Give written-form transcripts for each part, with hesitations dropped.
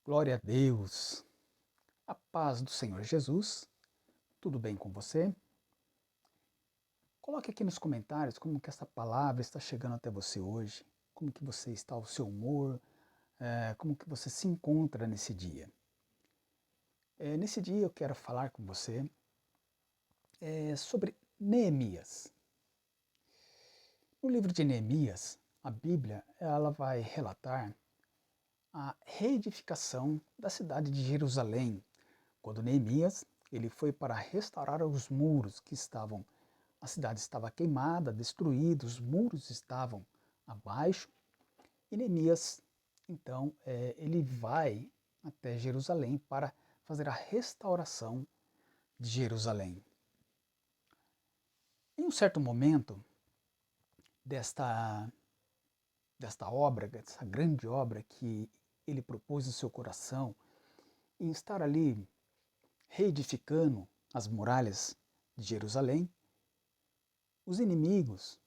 Glória a Deus, a paz do Senhor Jesus, tudo bem com você? Coloque aqui nos comentários como que essa palavra está chegando até você hoje, como que você está, o seu humor, como que você se encontra nesse dia. Nesse dia eu quero falar com você sobre Neemias. No livro de Neemias, a Bíblia ela vai relatar a reedificação da cidade de Jerusalém, quando Neemias ele foi para restaurar os muros que estavam. A cidade estava queimada, destruída, os muros estavam abaixo. E Neemias, então, ele vai até Jerusalém para fazer a restauração de Jerusalém. Em um certo momento desta obra, dessa grande obra que ele propôs no seu coração, em estar ali reedificando as muralhas de Jerusalém, os inimigos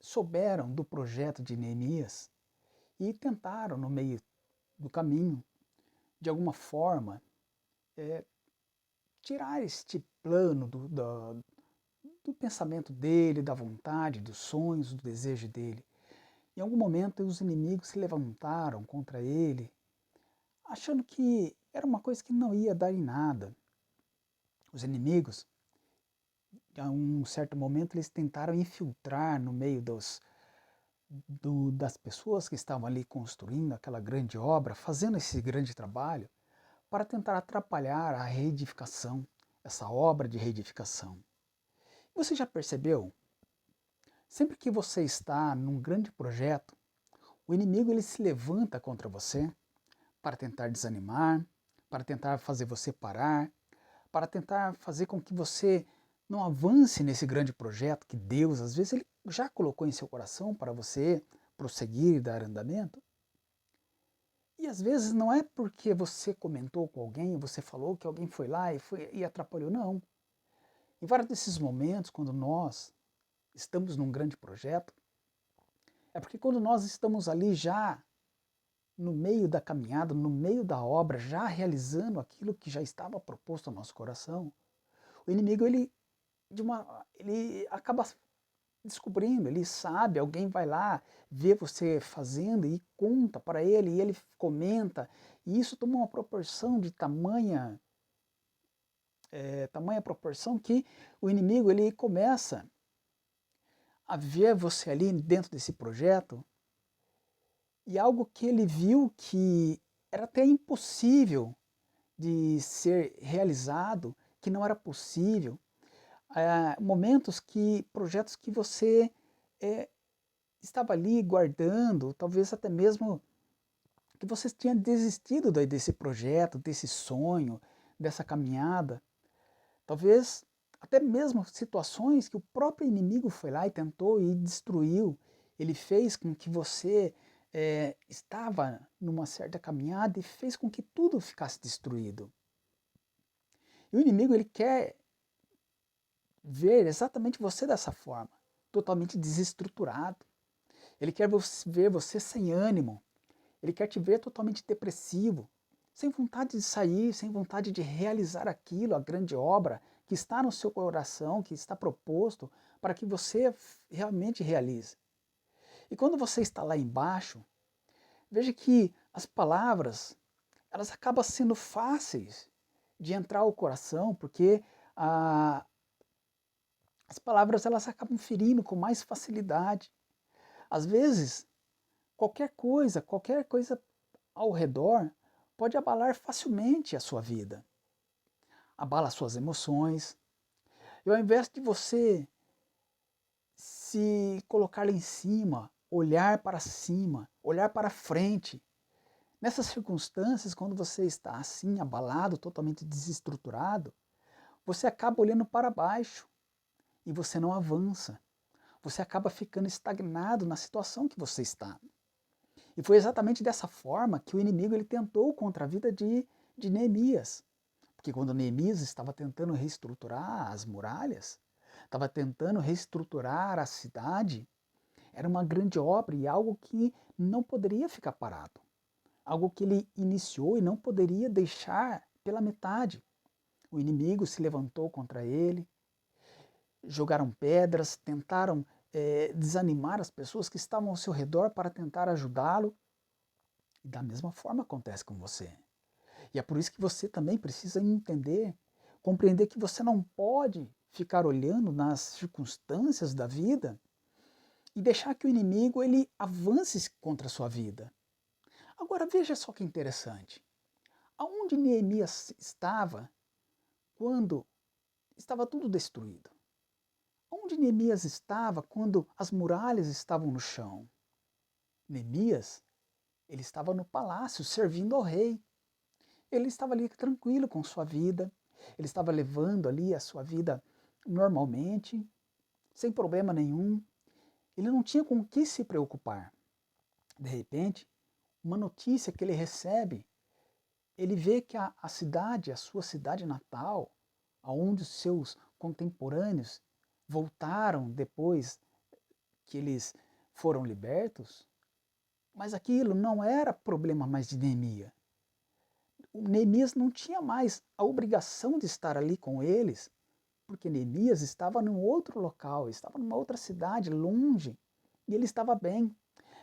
souberam do projeto de Neemias e tentaram, no meio do caminho, de alguma forma, tirar este plano do pensamento dele, da vontade, dos sonhos, do desejo dele. Em algum momento, os inimigos se levantaram contra ele, achando que era uma coisa que não ia dar em nada. Os inimigos, a um certo momento, eles tentaram infiltrar no meio das pessoas que estavam ali construindo aquela grande obra, fazendo esse grande trabalho, para tentar atrapalhar a reedificação, essa obra de reedificação. Você já percebeu? Sempre que você está num grande projeto, o inimigo ele se levanta contra você para tentar desanimar, para tentar fazer você parar, para tentar fazer com que você não avance nesse grande projeto que Deus, às vezes, ele já colocou em seu coração para você prosseguir e dar andamento. E às vezes não é porque você comentou com alguém, você falou que alguém foi lá e atrapalhou, não. Em vários desses momentos, quando nós estamos num grande projeto, é porque quando nós estamos ali já no meio da caminhada, no meio da obra, já realizando aquilo que já estava proposto ao nosso coração, o inimigo ele acaba descobrindo, ele sabe, alguém vai lá, vê você fazendo e conta para ele, e ele comenta, e isso toma uma proporção de tamanha proporção que o inimigo ele começa a ver você ali dentro desse projeto e algo que ele viu que era até impossível de ser realizado, que não era possível, projetos que você é, estava ali guardando, talvez até mesmo que você tinha desistido desse projeto, desse sonho, dessa caminhada. Talvez até mesmo situações que o próprio inimigo foi lá e tentou e destruiu. Ele fez com que você estava numa certa caminhada e fez com que tudo ficasse destruído. E o inimigo ele quer ver exatamente você dessa forma, totalmente desestruturado. Ele quer ver você sem ânimo. Ele quer te ver totalmente depressivo, sem vontade de sair, sem vontade de realizar aquilo, a grande obra que está no seu coração, que está proposto para que você realmente realize. E quando você está lá embaixo, veja que as palavras, elas acabam sendo fáceis de entrar ao coração, porque ah, as palavras elas acabam ferindo com mais facilidade. Às vezes, qualquer coisa ao redor pode abalar facilmente a sua vida. Abala as suas emoções. E ao invés de você se colocar lá em cima, olhar para frente, nessas circunstâncias, quando você está assim, abalado, totalmente desestruturado, você acaba olhando para baixo e você não avança. Você acaba ficando estagnado na situação que você está. E foi exatamente dessa forma que o inimigo ele tentou contra a vida de Neemias. Porque quando Neemias estava tentando reestruturar as muralhas, estava tentando reestruturar a cidade, Era uma grande obra e algo que não poderia ficar parado. Algo que ele iniciou e não poderia deixar pela metade. O inimigo se levantou contra ele, jogaram pedras, tentaram desanimar as pessoas que estavam ao seu redor para tentar ajudá-lo. E da mesma forma acontece com você. E é por isso que você também precisa entender, compreender que você não pode ficar olhando nas circunstâncias da vida e deixar que o inimigo ele avance contra a sua vida. Agora veja só que interessante. Aonde Neemias estava quando estava tudo destruído? Onde Neemias estava quando as muralhas estavam no chão? Neemias, ele estava no palácio servindo ao rei. Ele estava ali tranquilo com sua vida, ele estava levando ali a sua vida normalmente, sem problema nenhum. Ele não tinha com o que se preocupar. De repente, uma notícia que ele recebe, ele vê que a cidade, a sua cidade natal, aonde os seus contemporâneos voltaram depois que eles foram libertos, mas aquilo não era problema mais de Neemias. O Neemias não tinha mais a obrigação de estar ali com eles, porque Neemias estava num outro local, estava numa outra cidade, longe, e ele estava bem.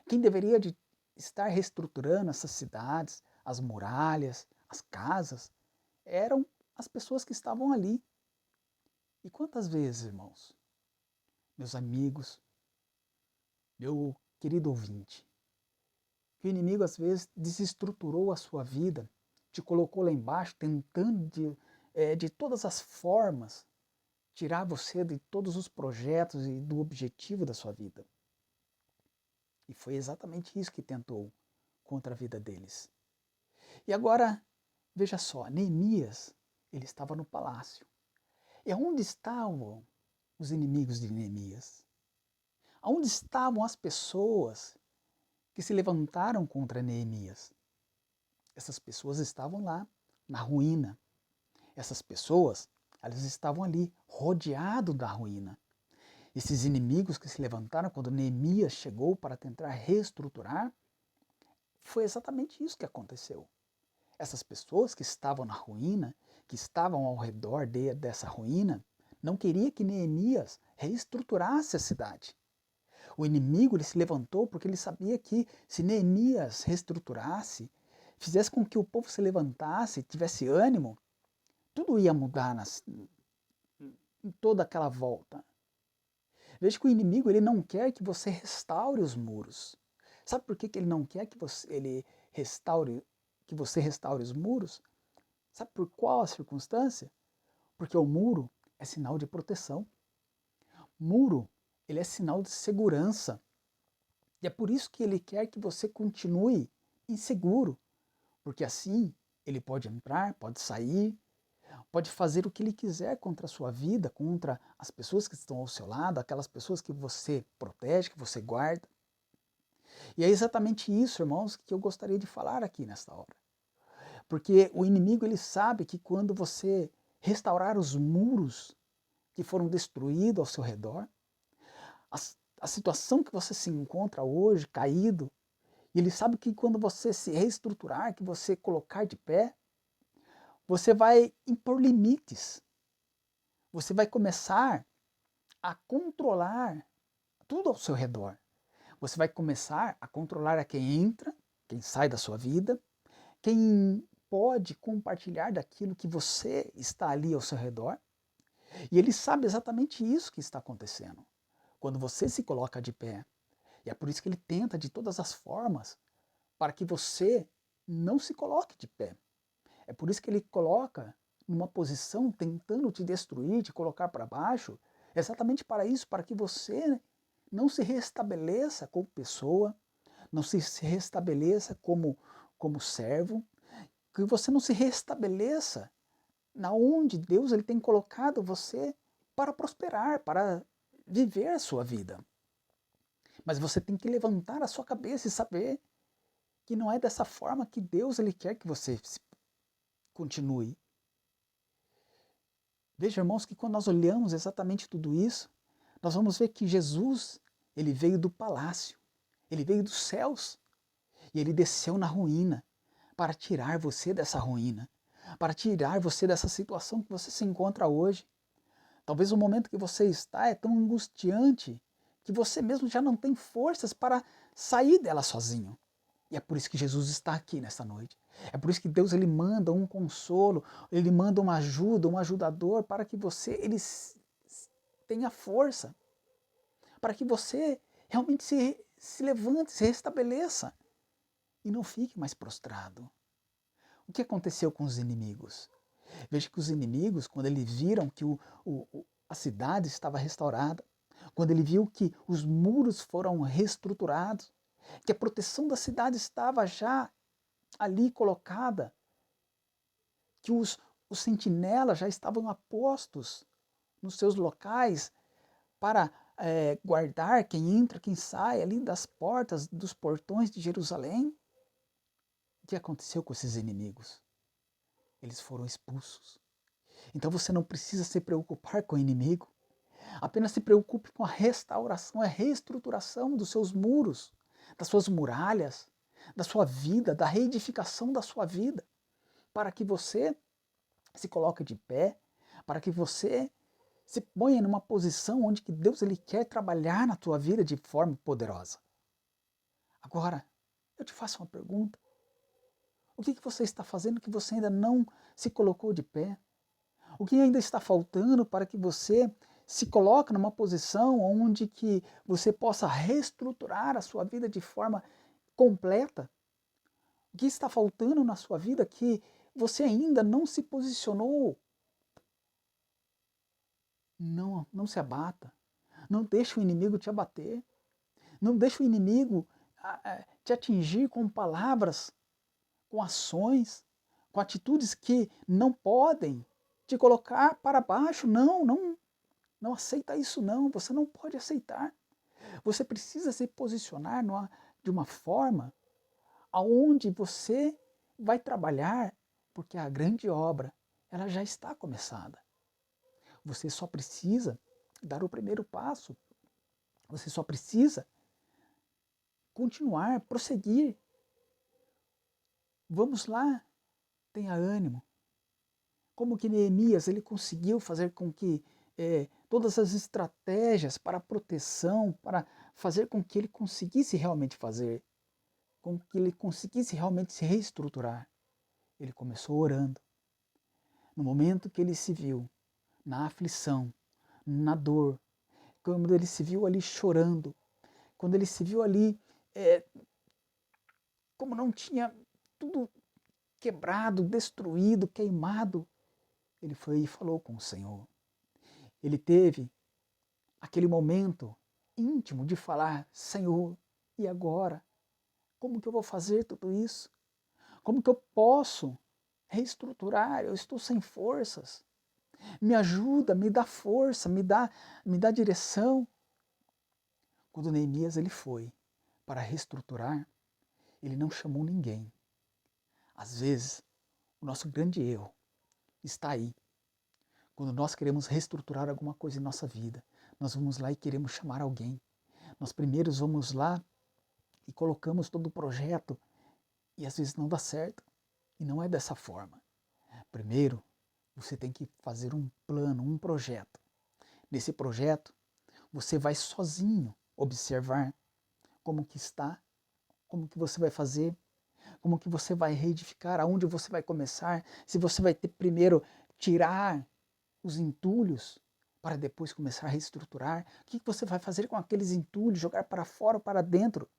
Quem deveria de estar reestruturando essas cidades, as muralhas, as casas, eram as pessoas que estavam ali. E quantas vezes, irmãos, meus amigos, meu querido ouvinte, que o inimigo às vezes desestruturou a sua vida, te colocou lá embaixo, tentando de todas as formas tirar você de todos os projetos e do objetivo da sua vida. E foi exatamente isso que tentou contra a vida deles. E agora, veja só, Neemias, ele estava no palácio. E onde estavam os inimigos de Neemias? Onde estavam as pessoas que se levantaram contra Neemias? Essas pessoas estavam lá, na ruína. Essas pessoas, elas estavam ali, rodeadas da ruína. Esses inimigos que se levantaram quando Neemias chegou para tentar reestruturar, foi exatamente isso que aconteceu. Essas pessoas que estavam na ruína, que estavam ao redor dessa ruína, não queriam que Neemias reestruturasse a cidade. O inimigo ele se levantou porque ele sabia que se Neemias reestruturasse, fizesse com que o povo se levantasse, tivesse ânimo, tudo ia mudar em toda aquela volta. Veja que o inimigo ele não quer que você restaure os muros. Sabe por que ele não quer que você restaure os muros? Sabe por qual a circunstância? Porque o muro é sinal de proteção. Muro, ele é sinal de segurança. E é por isso que ele quer que você continue inseguro. Porque assim ele pode entrar, pode sair, pode fazer o que ele quiser contra a sua vida, contra as pessoas que estão ao seu lado, aquelas pessoas que você protege, que você guarda. E é exatamente isso, irmãos, que eu gostaria de falar aqui nesta hora. Porque o inimigo ele sabe que quando você restaurar os muros que foram destruídos ao seu redor, a, a situação que você se encontra hoje, caído, e ele sabe que quando você se reestruturar, que você colocar de pé, você vai impor limites. Você vai começar a controlar tudo ao seu redor. Você vai começar a controlar a quem entra, quem sai da sua vida, quem pode compartilhar daquilo que você está ali ao seu redor. E ele sabe exatamente isso que está acontecendo. Quando você se coloca de pé. E é por isso que ele tenta de todas as formas para que você não se coloque de pé. É por isso que ele coloca numa posição tentando te destruir, te colocar para baixo, exatamente para isso, para que você não se restabeleça como pessoa, não se restabeleça como servo, que você não se restabeleça na onde Deus ele tem colocado você para prosperar, para viver a sua vida. Mas você tem que levantar a sua cabeça e saber que não é dessa forma que Deus ele quer que você continue. Veja, irmãos, que quando nós olhamos exatamente tudo isso, nós vamos ver que Jesus, Ele veio do palácio, ele veio dos céus e ele desceu na ruína para tirar você dessa ruína, para tirar você dessa situação que você se encontra hoje. Talvez o momento que você está é tão angustiante que você mesmo já não tem forças para sair dela sozinho. E é por isso que Jesus está aqui nessa noite. É por isso que Deus ele manda um consolo, ele manda uma ajuda, um ajudador para que você tenha força, para que você realmente se levante, se restabeleça e não fique mais prostrado. O que aconteceu com os inimigos? Veja que os inimigos, quando eles viram que a cidade estava restaurada, quando ele viu que os muros foram reestruturados, que a proteção da cidade estava já ali colocada, que os sentinelas já estavam apostos nos seus locais para guardar quem entra, quem sai ali das portas, dos portões de Jerusalém. O que aconteceu com esses inimigos? Eles foram expulsos. Então você não precisa se preocupar com o inimigo. Apenas se preocupe com a restauração, a reestruturação dos seus muros, das suas muralhas, da sua vida, da reedificação da sua vida, para que você se coloque de pé, para que você se ponha numa posição onde que Deus ele quer trabalhar na tua vida de forma poderosa. Agora, eu te faço uma pergunta. O que você está fazendo que você ainda não se colocou de pé? O que ainda está faltando para que você se coloque numa posição onde que você possa reestruturar a sua vida de forma completa? O que está faltando na sua vida que você ainda não se posicionou? Não se abata. Não deixe o inimigo te abater. Não deixe o inimigo te atingir com palavras, com ações, com atitudes que não podem te colocar para baixo. Não aceita isso não. Você não pode aceitar. Você precisa se posicionar de uma forma aonde você vai trabalhar, porque a grande obra ela já está começada. Você só precisa dar o primeiro passo. Você só precisa continuar, prosseguir. Vamos lá, tenha ânimo. Como que Neemias ele conseguiu fazer com que todas as estratégias para proteção, para fazer com que ele conseguisse realmente fazer, com que ele conseguisse realmente se reestruturar. Ele começou orando. No momento que ele se viu na aflição, na dor, quando ele se viu ali chorando, quando ele se viu ali como não tinha tudo quebrado, destruído, queimado, ele foi e falou com o Senhor. Ele teve aquele momento íntimo de falar: Senhor, e agora? Como que eu vou fazer tudo isso? Como que eu posso reestruturar? Eu estou sem forças. Me ajuda, me dá força, me dá direção. Quando Neemias ele foi para reestruturar, ele não chamou ninguém. Às vezes, o nosso grande erro está aí. Quando nós queremos reestruturar alguma coisa em nossa vida, nós vamos lá e queremos chamar alguém. Nós primeiros vamos lá e colocamos todo o projeto e às vezes não dá certo. E não é dessa forma. Primeiro, você tem que fazer um plano, um projeto. Nesse projeto, você vai sozinho observar como que está, como que você vai fazer, como que você vai reedificar, aonde você vai começar, se você vai ter primeiro tirar os entulhos para depois começar a reestruturar, o que você vai fazer com aqueles entulhos, jogar para fora ou para dentro.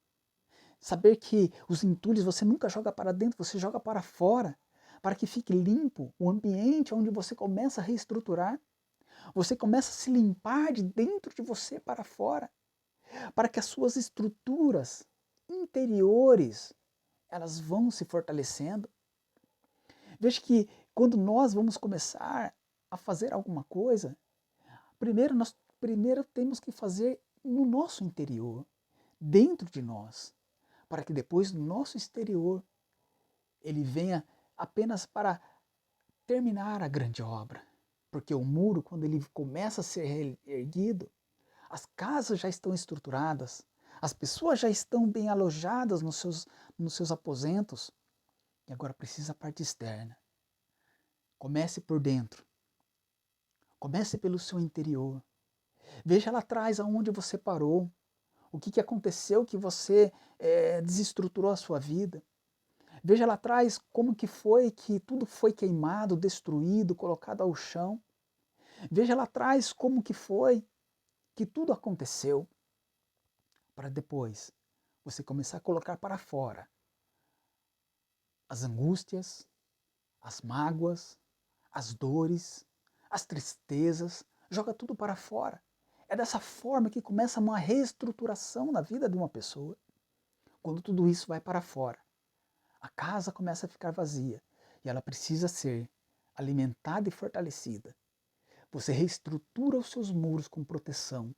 Saber que os entulhos você nunca joga para dentro, você joga para fora, para que fique limpo o ambiente onde você começa a reestruturar. Você começa a se limpar de dentro de você para fora, para que as suas estruturas interiores elas vão se fortalecendo. Veja que quando nós vamos começar a fazer alguma coisa, primeiro temos que fazer no nosso interior, dentro de nós, para que depois no nosso exterior ele venha apenas para terminar a grande obra. Porque o muro, quando ele começa a ser erguido, As casas já estão estruturadas, as pessoas já estão bem alojadas nos seus aposentos, e agora precisa a parte externa. Comece por dentro, comece pelo seu interior. Veja lá atrás aonde você parou, o que aconteceu que você desestruturou a sua vida. Veja lá atrás como que foi que tudo foi queimado, destruído, colocado ao chão. Veja lá atrás como que foi que tudo aconteceu, para depois você começar a colocar para fora as angústias, as mágoas, as dores, as tristezas, joga tudo para fora. É dessa forma que começa uma reestruturação na vida de uma pessoa. Quando tudo isso vai para fora, a casa começa a ficar vazia e ela precisa ser alimentada e fortalecida. Você reestrutura os seus muros com proteção.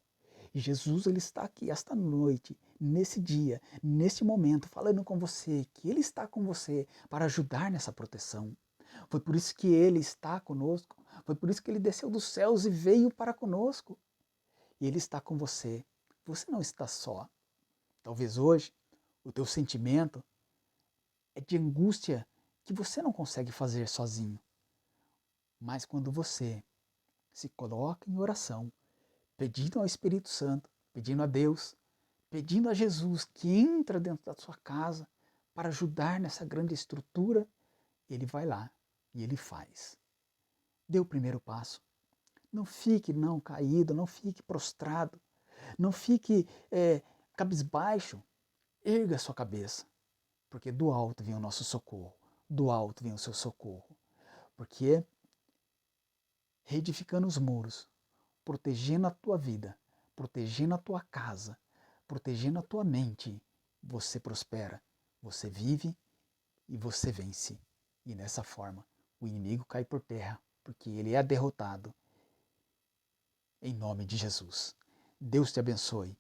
E Jesus, ele está aqui esta noite, nesse dia, neste momento, falando com você, que ele está com você para ajudar nessa proteção. Foi por isso que ele está conosco, foi por isso que ele desceu dos céus e veio para conosco. E ele está com você. Você não está só. Talvez hoje o teu sentimento é de angústia que você não consegue fazer sozinho. Mas quando você se coloca em oração, pedindo ao Espírito Santo, pedindo a Deus, pedindo a Jesus que entra dentro da sua casa para ajudar nessa grande estrutura, ele vai lá e ele faz. Dê o primeiro passo. Não fique não caído, não fique prostrado, não fique cabisbaixo. Erga a sua cabeça, porque do alto vem o nosso socorro, do alto vem o seu socorro. Porque reedificando os muros, protegendo a tua vida, protegendo a tua casa, protegendo a tua mente, você prospera, você vive e você vence. E nessa forma, o inimigo cai por terra, porque ele é derrotado. Em nome de Jesus. Deus te abençoe.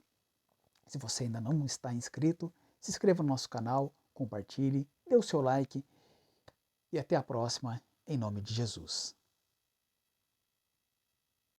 Se você ainda não está inscrito, se inscreva no nosso canal, compartilhe, dê o seu like e até a próxima, em nome de Jesus.